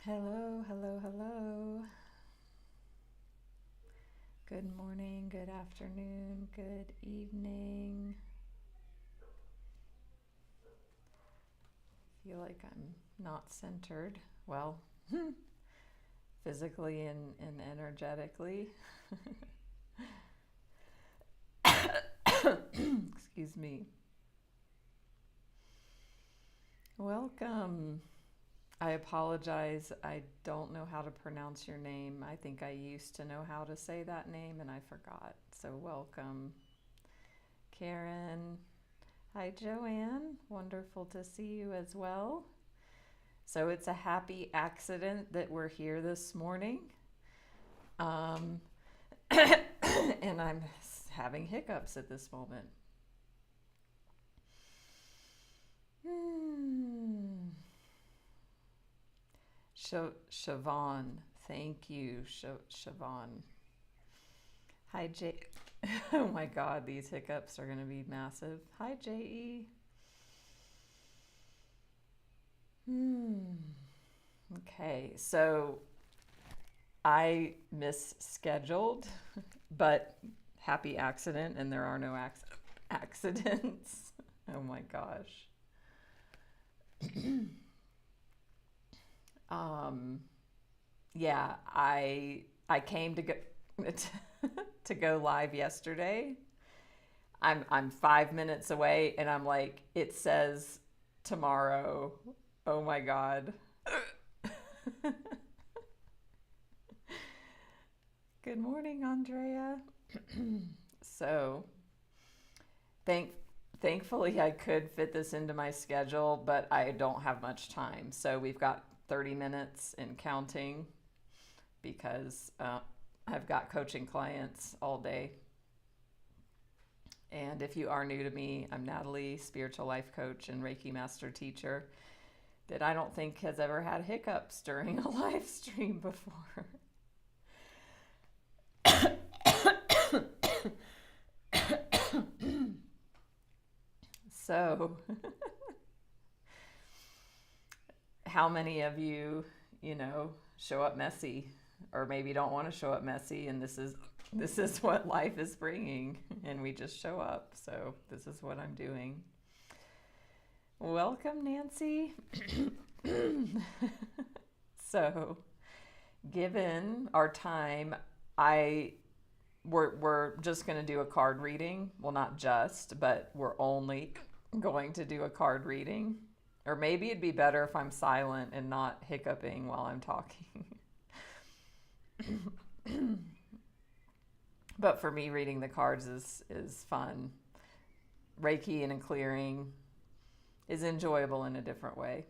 Hello, hello, hello. Good morning, good afternoon, good evening. Feel like I'm not centered. Well, physically and energetically. Excuse me. Welcome. I apologize. I don't know how to pronounce your name. I think I used to know how to say that name and I forgot. So welcome, Karen. Hi, Joanne. Wonderful to see you as well. So it's a happy accident that we're here this morning. And I'm having hiccups at this moment. Siobhan, thank you, Siobhan. Hi, Jay. Oh my God, these hiccups are going to be massive. Hi, J.E. Okay, so I misscheduled, but happy accident, and there are no accidents. Oh my gosh. Yeah, I came to go to go live yesterday. I'm 5 minutes away, and I'm like, it says tomorrow. Oh my God. Good morning, Andrea. So, thankfully, I could fit this into my schedule, but I don't have much time. So we've got 30 minutes and counting because I've got coaching clients all day. And if you are new to me, I'm Natalie, spiritual life coach and Reiki Master Teacher that I don't think has ever had hiccups during a live stream before. So, how many of you, show up messy, or maybe don't want to show up messy, and this is what life is bringing, and we just show up. So this is what I'm doing. Welcome, Nancy. So, given our time, we're just going to do a card reading. Well, not just, but we're only going to do a card reading. Or maybe it'd be better if I'm silent and not hiccuping while I'm talking. But for me, reading the cards is fun. Reiki and clearing is enjoyable in a different way.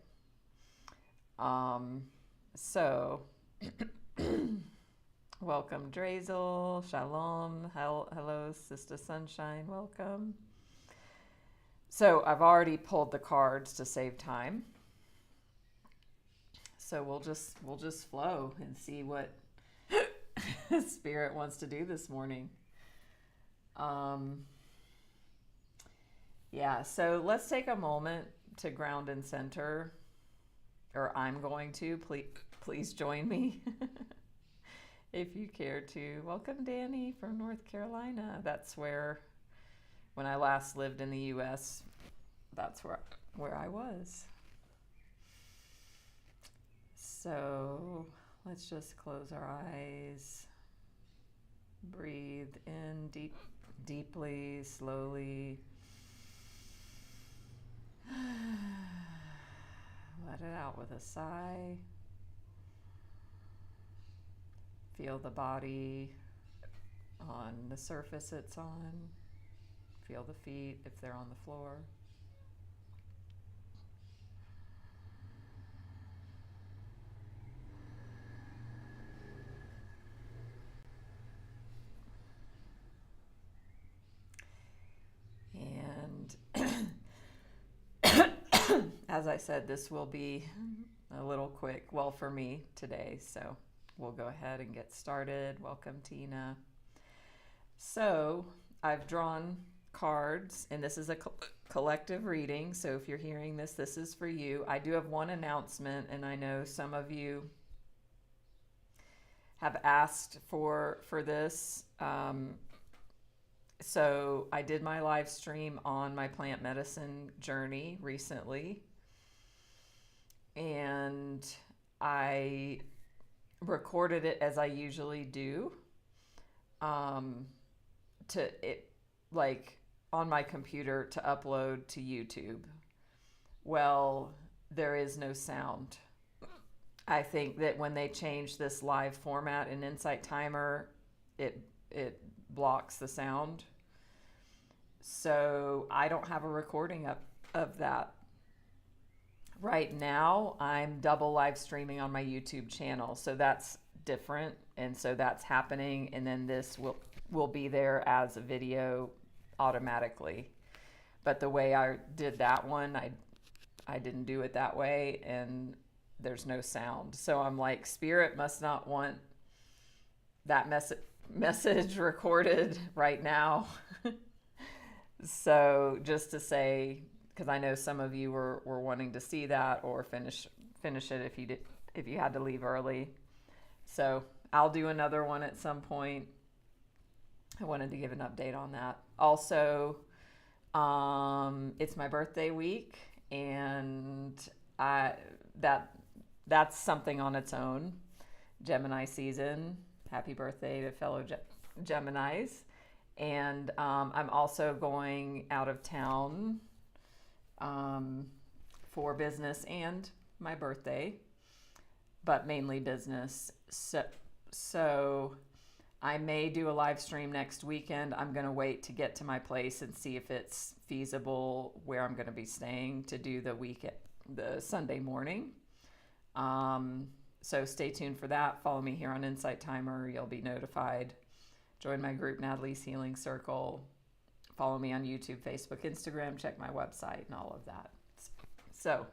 So, welcome, Drazel. Shalom. Hello, Sister Sunshine. Welcome. So I've already pulled the cards to save time. So we'll just flow and see what Spirit wants to do this morning. Yeah, so let's take a moment to ground and center, or I'm going to. Please join me if you care to. Welcome, Danny from North Carolina. That's where, when I last lived in the U.S., that's where I was. So let's just close our eyes. Breathe in deeply, slowly. Let it out with a sigh. Feel the body on the surface it's on. Feel the feet if they're on the floor. And as I said, this will be a little quick, well, for me today, so we'll go ahead and get started. Welcome, Tina. So I've drawn cards, and this is a collective reading, so if you're hearing this, this is for you. I do have one announcement, and I know some of you have asked for this. So I did my live stream on my plant medicine journey recently, and I recorded it as I usually do, to it, like on my computer, to upload to YouTube. Well, there is no sound. I think that when they changed this live format in Insight Timer, it blocks the sound. So I don't have a recording of that. Right now, I'm double live streaming on my YouTube channel, so that's different, and so that's happening, and then this will be there as a video automatically. But the way I did that one, I didn't do it that way, and there's no sound. So I'm like, Spirit must not want that message recorded right now. So just to say, because I know some of you were wanting to see that or finish it if you had to leave early. So I'll do another one at some point. I wanted to give an update on that. Also, it's my birthday week, and that's something on its own. Gemini season. Happy birthday to fellow Geminis. And I'm also going out of town for business and my birthday, but mainly business. So I may do a live stream next weekend. I'm going to wait to get to my place and see if it's feasible where I'm going to be staying to do the Sunday morning. So stay tuned for that. Follow me here on Insight Timer. You'll be notified. Join my group, Natalie's Healing Circle. Follow me on YouTube, Facebook, Instagram. Check my website and all of that. So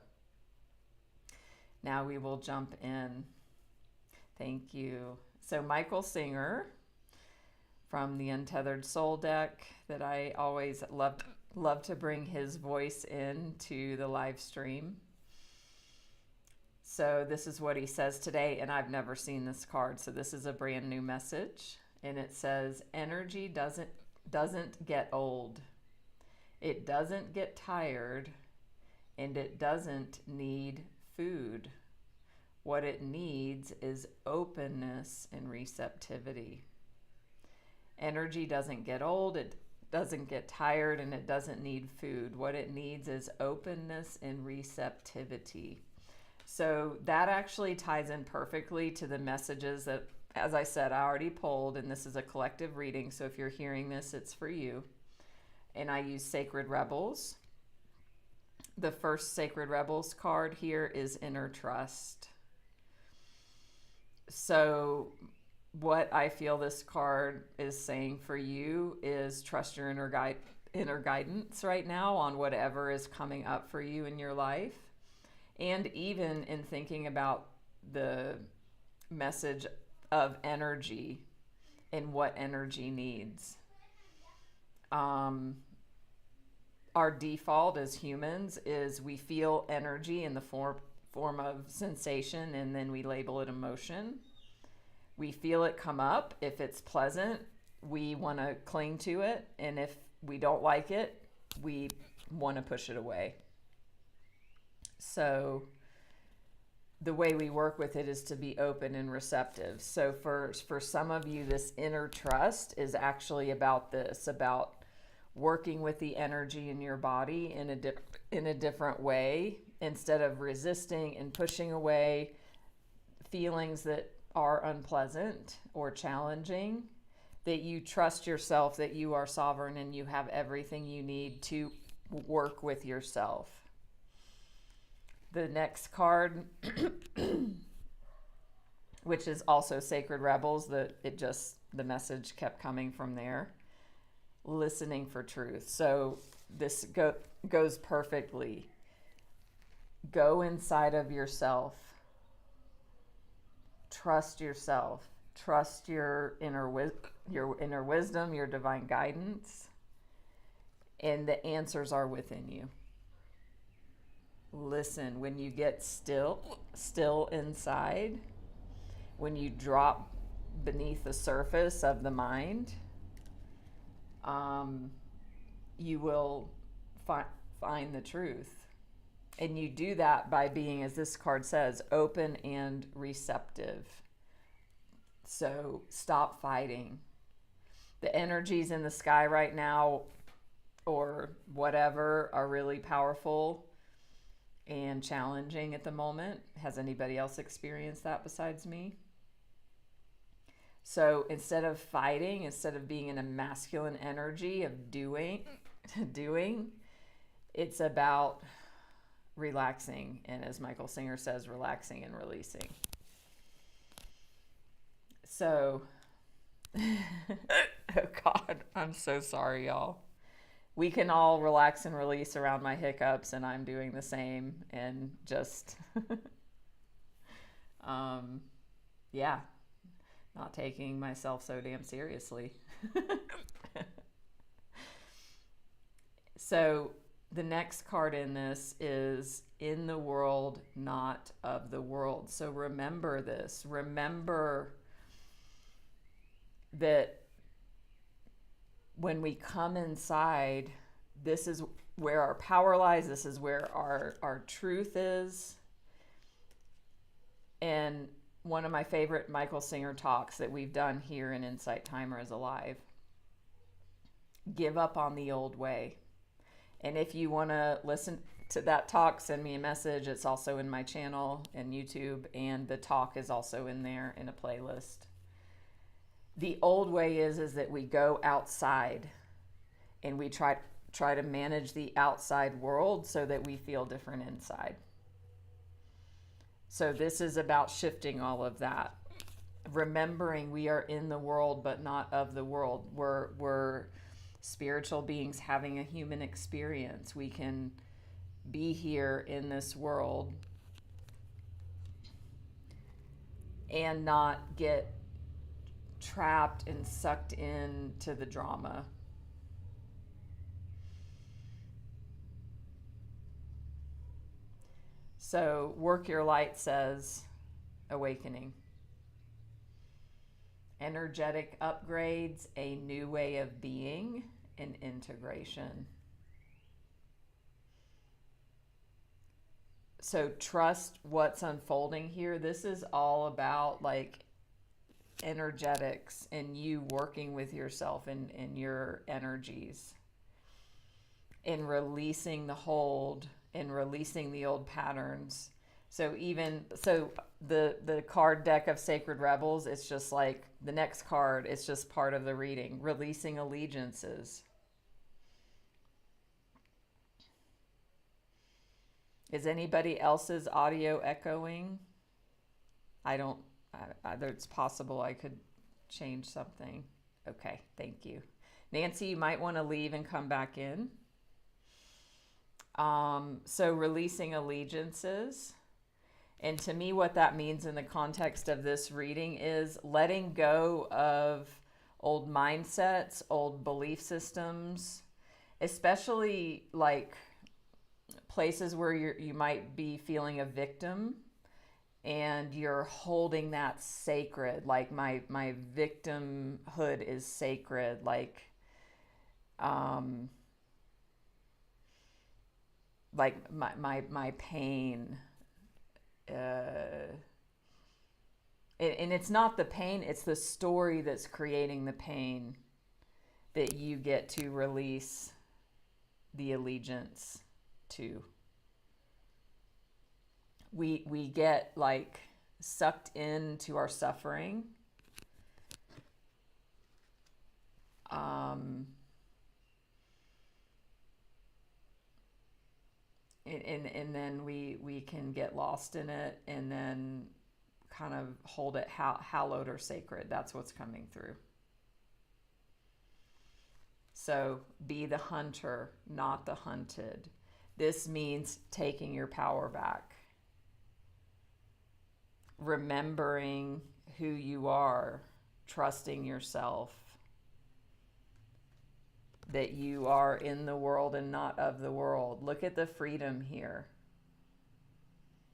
now we will jump in. Thank you. So Michael Singer from the Untethered Soul deck, that I always love to bring his voice into the live stream. So this is what he says today, and I've never seen this card, so this is a brand new message. And it says, energy doesn't get old. It doesn't get tired, and it doesn't need food. What it needs is openness and receptivity. Energy doesn't get old, it doesn't get tired, and it doesn't need food. What it needs is openness and receptivity. So that actually ties in perfectly to the messages that, as I said, I already pulled, and this is a collective reading, so if you're hearing this, it's for you. And I use Sacred Rebels. The first Sacred Rebels card here is Inner Trust. So what I feel this card is saying for you is trust your inner guidance right now on whatever is coming up for you in your life. And even in thinking about the message of energy and what energy needs. Our default as humans is we feel energy in the form of sensation, and then we label it emotion. We feel it come up. If it's pleasant, we want to cling to it, and if we don't like it, we want to push it away. So the way we work with it is to be open and receptive. So for some of you, this inner trust is actually about this, about working with the energy in your body in a different way, instead of resisting and pushing away feelings that are unpleasant or challenging, that you trust yourself, that you are sovereign and you have everything you need to work with yourself. The next card, which is also Sacred Rebels, the message kept coming from there. Listening for truth. So this goes perfectly. Go inside of yourself. Trust yourself. Trust your inner wisdom, your divine guidance, and the answers are within you. Listen. When you get still inside, when you drop beneath the surface of the mind, you will find the truth. And you do that by being, as this card says, open and receptive. So stop fighting. The energies in the sky right now, or whatever, are really powerful and challenging at the moment. Has anybody else experienced that besides me? So instead of fighting, instead of being in a masculine energy of doing, it's about relaxing. And as Michael Singer says, relaxing and releasing. So, oh God, I'm so sorry, y'all. We can all relax and release around my hiccups, and I'm doing the same, and just, yeah, not taking myself so damn seriously. So the next card in this is in the world, not of the world. So remember this. Remember that when we come inside, this is where our power lies. This is where our truth is. And one of my favorite Michael Singer talks that we've done here in Insight Timer is Alive. Give up on the old way. And if you want to listen to that talk, send me a message. It's also in my channel and YouTube, and the talk is also in there in a playlist. The old way is that we go outside and we try to manage the outside world so that we feel different inside. So this is about shifting all of that. Remembering we are in the world but not of the world. We're spiritual beings having a human experience. We can be here in this world and not get trapped and sucked into the drama. So Work Your Light says awakening. Energetic upgrades, a new way of being, and integration. So trust what's unfolding here. This is all about like energetics and you working with yourself and your energies and releasing the hold and releasing the old patterns. So the card deck of Sacred Rebels, it's just like the next card, it's just part of the reading. Releasing allegiances. Is anybody else's audio echoing? It's possible I could change something. Okay, thank you. Nancy, you might want to leave and come back in. So releasing allegiances. And to me, what that means in the context of this reading is letting go of old mindsets, old belief systems, especially like places where you might be feeling a victim and you're holding that sacred, like my victimhood is sacred, like my pain. And it's not the pain, it's the story that's creating the pain that you get to release the allegiance to. We get like sucked into our suffering. And then we can get lost in it and then kind of hold it hallowed or sacred. That's what's coming through. So be the hunter, not the hunted. This means taking your power back. Remembering who you are, trusting yourself, that you are in the world and not of the world. Look at the freedom here.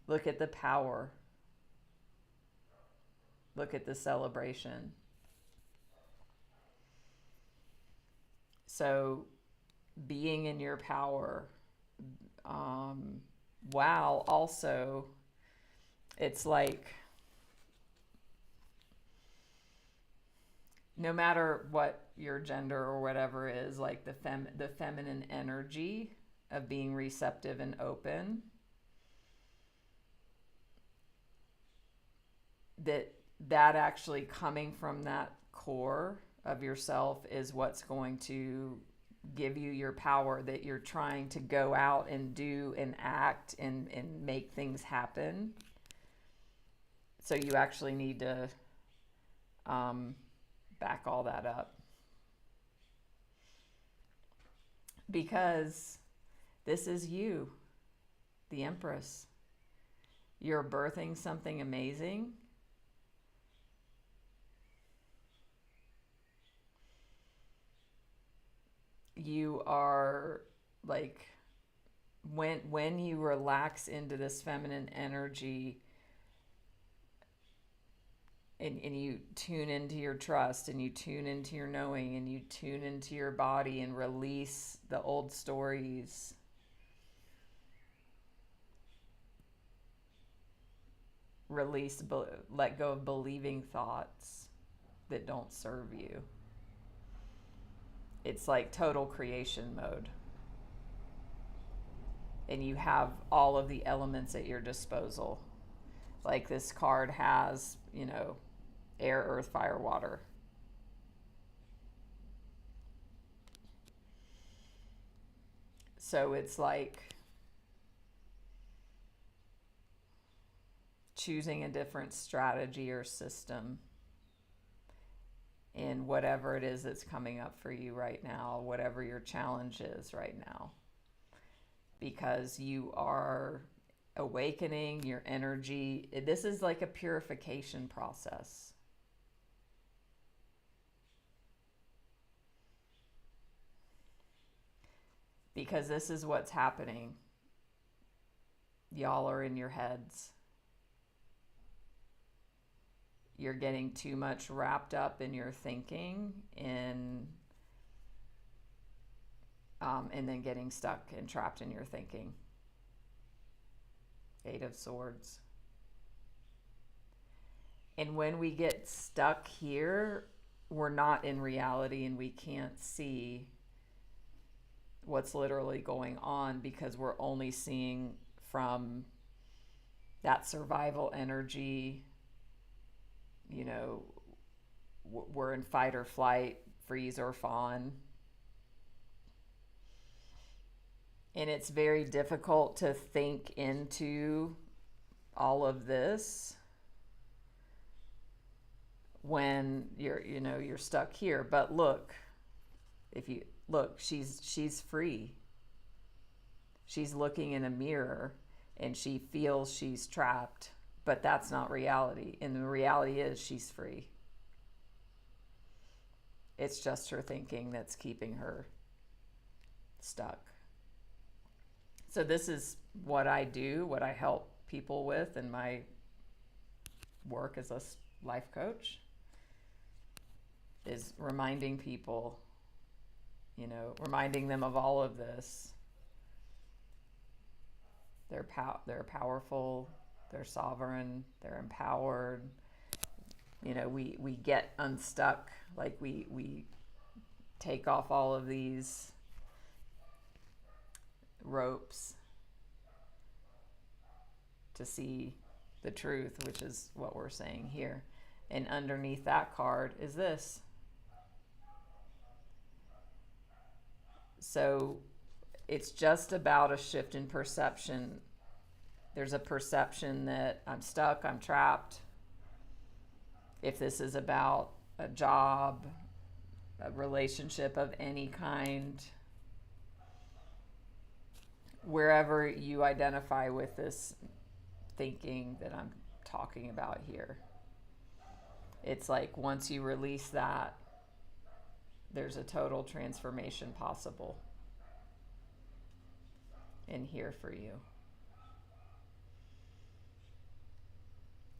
Look at the power. Look at the celebration. So being in your power, wow, also, it's like no matter what your gender or whatever is, like the feminine energy of being receptive and open, that actually coming from that core of yourself is what's going to give you your power, that you're trying to go out and do and act and make things happen. So you actually need to back all that up, because this is you, the Empress. You're birthing something amazing. You are like, when you relax into this feminine energy and you tune into your trust and you tune into your knowing and you tune into your body and release the old stories, let go of believing thoughts that don't serve you. It's like total creation mode. And you have all of the elements at your disposal. Like this card has, air, earth, fire, water. So it's like choosing a different strategy or system in whatever it is that's coming up for you right now, whatever your challenge is right now. Because you are awakening your energy. This is like a purification process. Because this is what's happening. Y'all are in your heads. You're getting too much wrapped up in your thinking and then getting stuck and trapped in your thinking. 8 of Swords. And when we get stuck here, we're not in reality and we can't see what's literally going on, because we're only seeing from that survival energy. We're in fight or flight, freeze or fawn. And it's very difficult to think into all of this when you're stuck here. But look, she's free. She's looking in a mirror and she feels she's trapped, but that's not reality. And the reality is she's free. It's just her thinking that's keeping her stuck. So this is what I do, what I help people with in my work as a life coach, is reminding people, reminding them of all of this. They're powerful, they're sovereign, they're empowered. We get unstuck, like we take off all of these ropes to see the truth, which is what we're saying here. And underneath that card is this. So it's just about a shift in perception. There's a perception that I'm stuck, I'm trapped. If this is about a job, a relationship of any kind, wherever you identify with this thinking that I'm talking about here, it's like once you release that, there's a total transformation possible in here for you.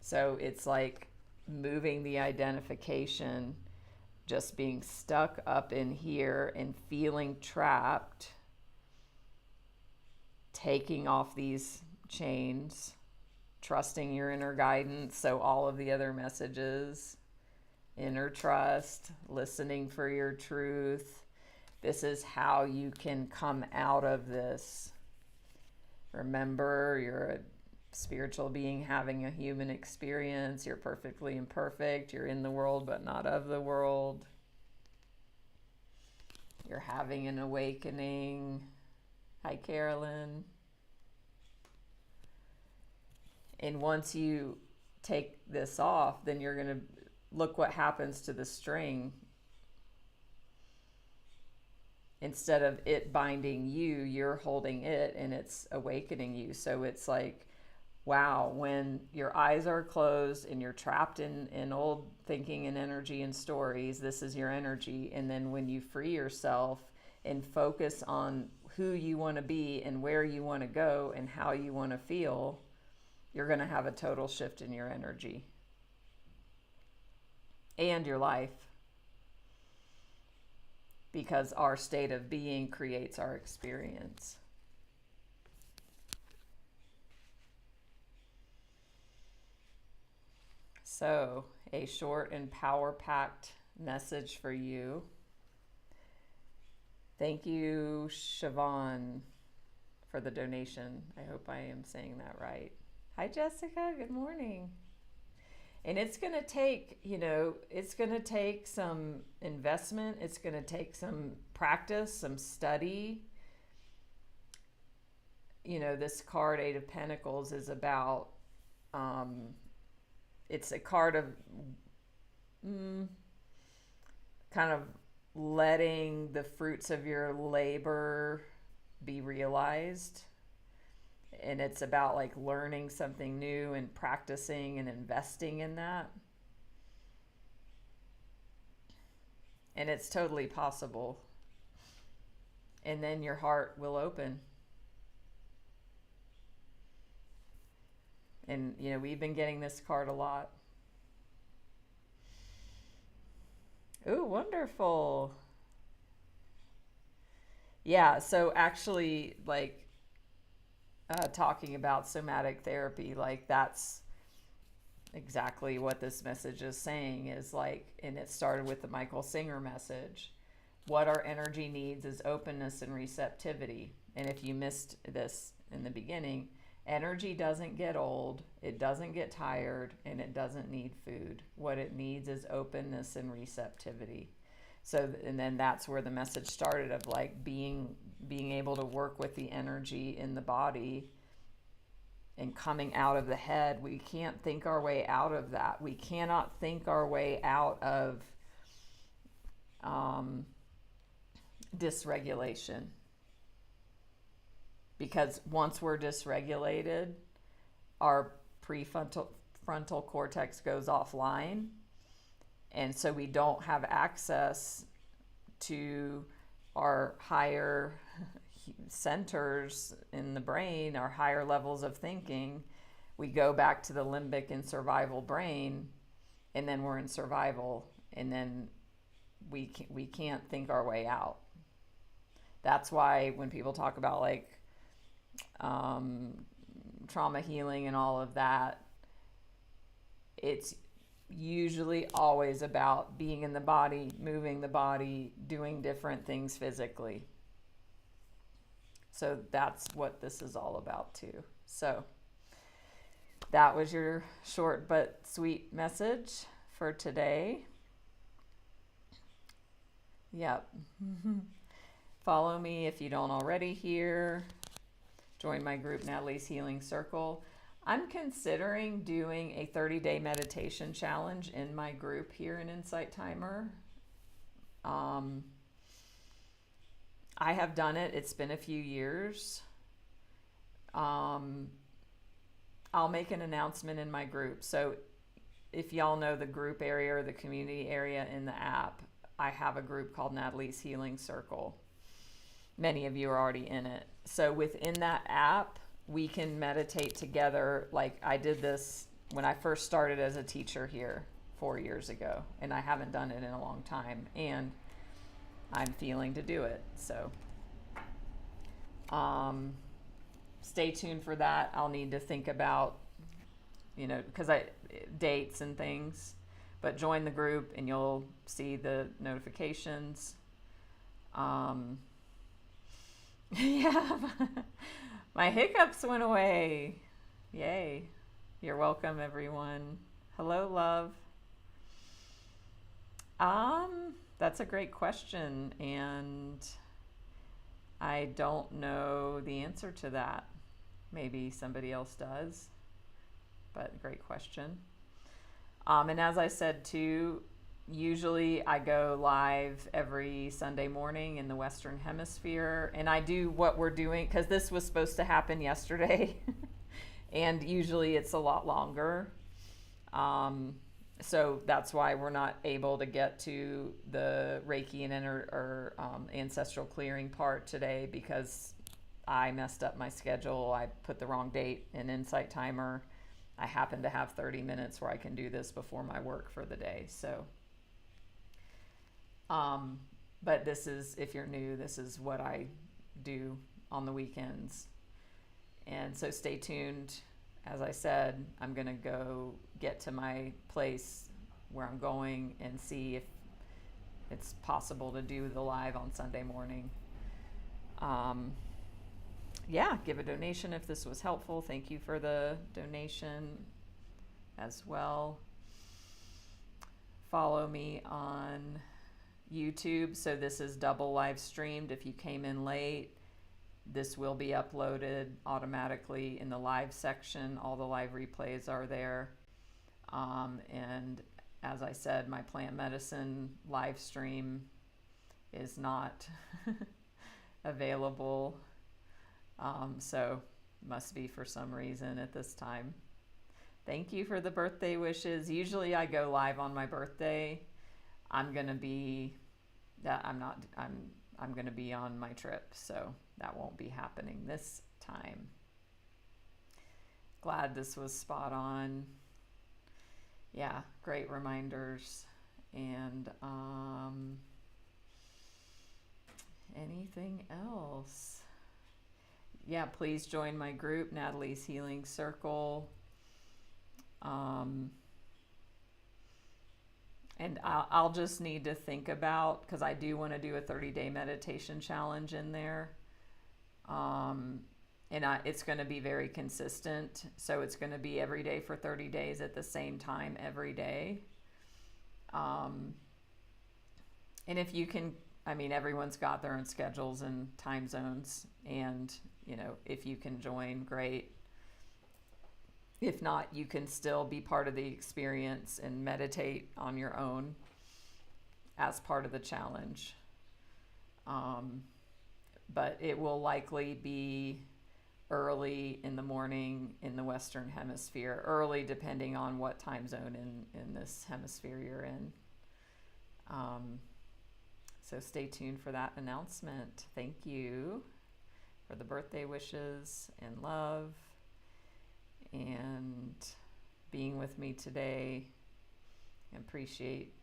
So it's like moving the identification, just being stuck up in here and feeling trapped, taking off these chains, trusting your inner guidance. So all of the other messages, inner trust, listening for your truth. This is how you can come out of this. Remember, you're a spiritual being having a human experience. You're perfectly imperfect. You're in the world, but not of the world. You're having an awakening. Hi, Carolyn. And once you take this off, then you're going to look what happens to the string. Instead of it binding you, you're holding it and it's awakening you. So it's like, wow, when your eyes are closed and you're trapped in old thinking and energy and stories, this is your energy. And then when you free yourself and focus on who you want to be and where you want to go and how you want to feel, you're going to have a total shift in your energy and your life. Because our state of being creates our experience. So, a short and power-packed message for you. Thank you, Siobhan, for the donation. I hope I am saying that right. Hi, Jessica. Good morning. And it's going to take, it's going to take some investment. It's going to take some practice, some study. This card, Eight of Pentacles, is about, it's a card of kind of letting the fruits of your labor be realized. And it's about like learning something new and practicing and investing in that. And it's totally possible. And then your heart will open. And, we've been getting this card a lot. Ooh, wonderful. Yeah, so actually, talking about somatic therapy, that's exactly what this message is saying, and it started with the Michael Singer message. What our energy needs is openness and receptivity. And if you missed this in the beginning, energy doesn't get old, it doesn't get tired, and it doesn't need food. What it needs is openness and receptivity. So, and then that's where the message started of being able to work with the energy in the body and coming out of the head. We can't think our way out of that. We cannot think our way out of dysregulation. Because once we're dysregulated, our frontal cortex goes offline. And so we don't have access to our higher centers in the brain, our higher levels of thinking. We go back to the limbic and survival brain, and then we're in survival, and then we can't think our way out. That's why when people talk about trauma healing and all of that, it's usually always about being in the body, moving the body, doing different things physically. So that's what this is all about too. So that was your short but sweet message for today. Yep. Follow me if you don't already here. Join my group, Natalie's Healing Circle. I'm considering doing a 30-day meditation challenge in my group here in Insight Timer. I have done it. It's been a few years. I'll make an announcement in my group. So if y'all know the group area or the community area in the app, I have a group called Natalie's Healing Circle. Many of you are already in it. So within that app, we can meditate together. Like I did this when I first started as a teacher here. 4 years ago, and I haven't done it in a long time, and I'm feeling to do it. So stay tuned for that. I'll need to think about, because dates and things, but join the group and you'll see the notifications. Yeah, my hiccups went away. Yay. You're welcome, everyone. Hello, love. That's a great question, and I don't know the answer to that. Maybe somebody else does, but great question. And as I said too, usually I go live every Sunday morning in the Western Hemisphere, and I do what we're doing, because this was supposed to happen yesterday, and usually it's a lot longer. So that's why we're not able to get to the Reiki and Ancestral Clearing part today, because I messed up my schedule. I put the wrong date in Insight Timer. I happen to have 30 minutes where I can do this before my work for the day. So, but this is, if you're new, this is what I do on the weekends. And so stay tuned. As I said, I'm going to go get to my place where I'm going and see if it's possible to do the live on Sunday morning. Yeah, give a donation if this was helpful. Thank you for the donation as well. Follow me on YouTube. So this is double live streamed. If you came in late, this will be uploaded automatically in the live section. All the live replays are there. And as I said, my plant medicine live stream is not available. So must be for some reason at this time. Thank you for the birthday wishes. Usually I go live on my birthday. I'm going to be on my trip, so that won't be happening this time. Glad this was spot on. Yeah, great reminders. And anything else? Yeah, please join my group, Natalie's Healing Circle. And I'll just need to think about, because I do want to do a 30-day meditation challenge in there. It's going to be very consistent. So it's going to be every day for 30 days at the same time every day. And if you can, everyone's got their own schedules and time zones. And, if you can join, great. If not, you can still be part of the experience and meditate on your own as part of the challenge. But it will likely be early in the morning in the Western Hemisphere, early depending on what time zone in this hemisphere you're in. So stay tuned for that announcement. Thank you for the birthday wishes and love and being with me today. I appreciate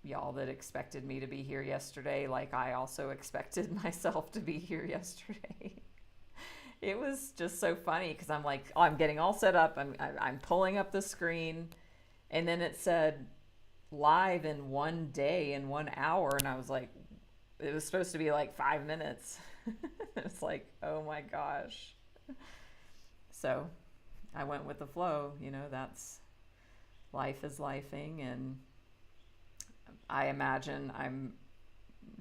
y'all that expected me to be here yesterday, like I also expected myself to be here yesterday. It was just so funny because I'm like, I'm getting all set up. I'm pulling up the screen, and then it said live in 1 day in 1 hour, and I was like, it was supposed to be like 5 minutes. It's like, oh my gosh. So I went with the flow. That's life is lifing, and I imagine I'm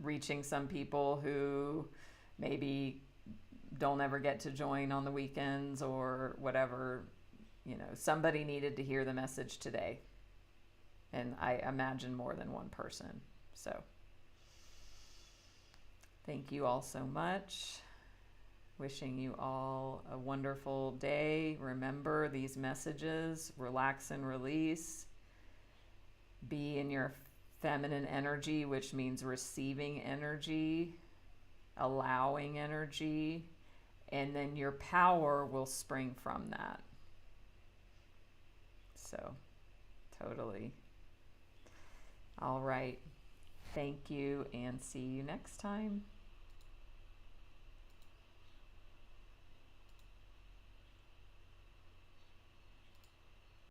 reaching some people who maybe don't ever get to join on the weekends or whatever. Somebody needed to hear the message today, and I imagine more than one person. So thank you all so much. Wishing you all a wonderful day. Remember these messages: relax and release. Be in your feminine energy, which means receiving energy, allowing energy, and then your power will spring from that. So, totally. All right. Thank you and see you next time.